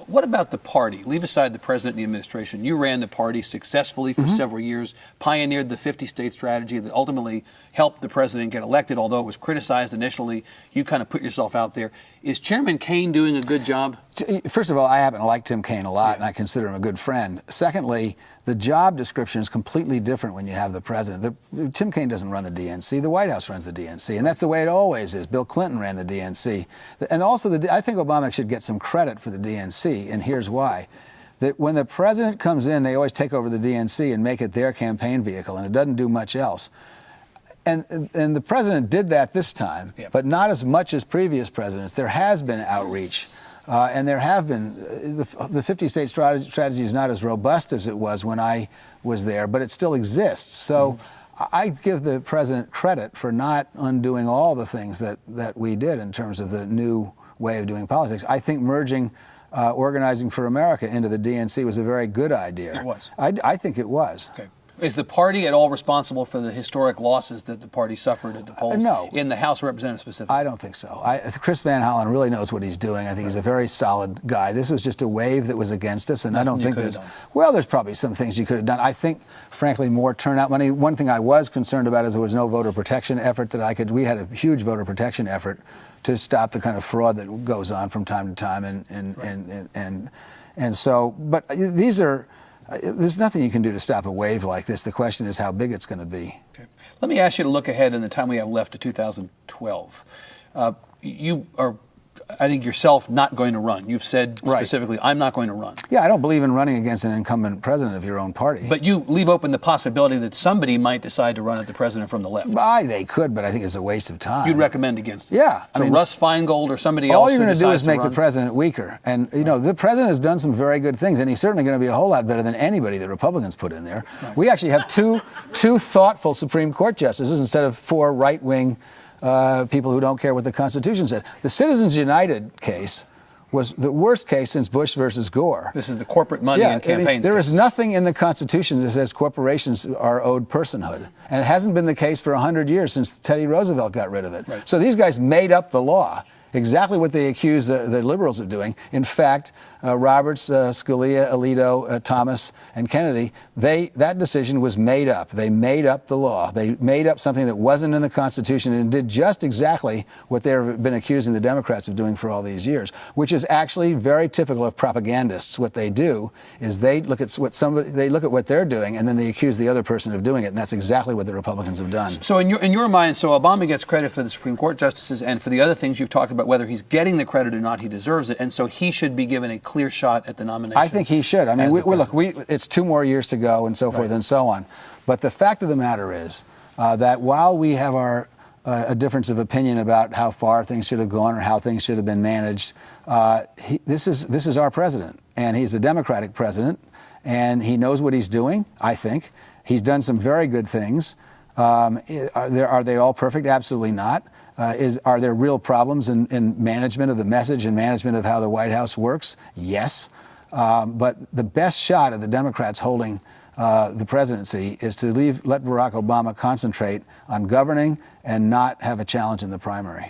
What about the party? Leave aside the president and the administration. You ran the party successfully for several years, pioneered the 50-state strategy that ultimately helped the president get elected, although it was criticized initially. You kind of put yourself out there. Is Chairman Kaine doing a good job? First of all, I happen to like Tim Kaine a lot, and I consider him a good friend. Secondly, the job description is completely different when you have the president. Tim Kaine doesn't run the DNC. The White House runs the DNC, and that's the way it always is. Bill Clinton ran the DNC. And also, I think Obama should get some credit for the DNC, and here's why. That when the president comes in, they always take over the DNC and make it their campaign vehicle, and it doesn't do much else. And the president did that this time, but not as much as previous presidents. There has been outreach. And there have been, the 50-state strategy is not as robust as it was when I was there, but it still exists. So I give the president credit for not undoing all the things that we did in terms of the new way of doing politics. I think merging Organizing for America into the DNC was a very good idea. It was. I think it was. Okay. Is the party at all responsible for the historic losses that the party suffered at the polls? No. In the House of Representatives specifically? I don't think so. Chris Van Hollen really knows what he's doing. I think he's a very solid guy. This was just a wave that was against us, and I don't think there's probably some things you could have done. I think, frankly, more turnout money. One thing I was concerned about is there was no voter protection effort that we had a huge voter protection effort to stop the kind of fraud that goes on from time to time, and so, but these are. There's nothing you can do to stop a wave like this. The question is how big it's going to be. Okay. Let me ask you to look ahead in the time we have left to 2012. You are, I think, yourself not going to run. You've said specifically, I'm not going to run. Yeah, I don't believe in running against an incumbent president of your own party. But you leave open the possibility that somebody might decide to run at the president from the left. They could, but I think it's a waste of time. You'd recommend against it? Yeah. So Russ Feingold or somebody else. All you're going to do is make the president weaker. And, you know, the president has done some very good things, and he's certainly going to be a whole lot better than anybody the Republicans put in there. Right. We actually have two thoughtful Supreme Court justices instead of 4 right-wing people who don't care what the Constitution said. The Citizens United case was the worst case since Bush versus Gore. This is the corporate money and campaigns. There is nothing in the Constitution that says corporations are owed personhood. And it hasn't been the case for 100 years since Teddy Roosevelt got rid of it. Right. So these guys made up the law. Exactly what they accuse the liberals of doing. In fact, Roberts, Scalia, Alito, Thomas, and Kennedy, that decision was made up. They made up the law. They made up something that wasn't in the Constitution and did just exactly what they've been accusing the Democrats of doing for all these years, which is actually very typical of propagandists. What they do is they look at what they're doing, and then they accuse the other person of doing it, and that's exactly what the Republicans have done. So in your mind, Obama gets credit for the Supreme Court justices and for the other things you've talked about, whether he's getting the credit or not, he deserves it, and so he should be given a clear shot at the nomination. I think he should. I mean, it's 2 more years to go and so forth and so on. But the fact of the matter is that while we have a difference of opinion about how far things should have gone or how things should have been managed, this is our president, and he's a Democratic president, and he knows what he's doing, I think. He's done some very good things. Are they all perfect? Absolutely not. Are there real problems in management of the message and management of how the White House works? Yes. But the best shot of the Democrats holding the presidency is to let Barack Obama concentrate on governing and not have a challenge in the primary.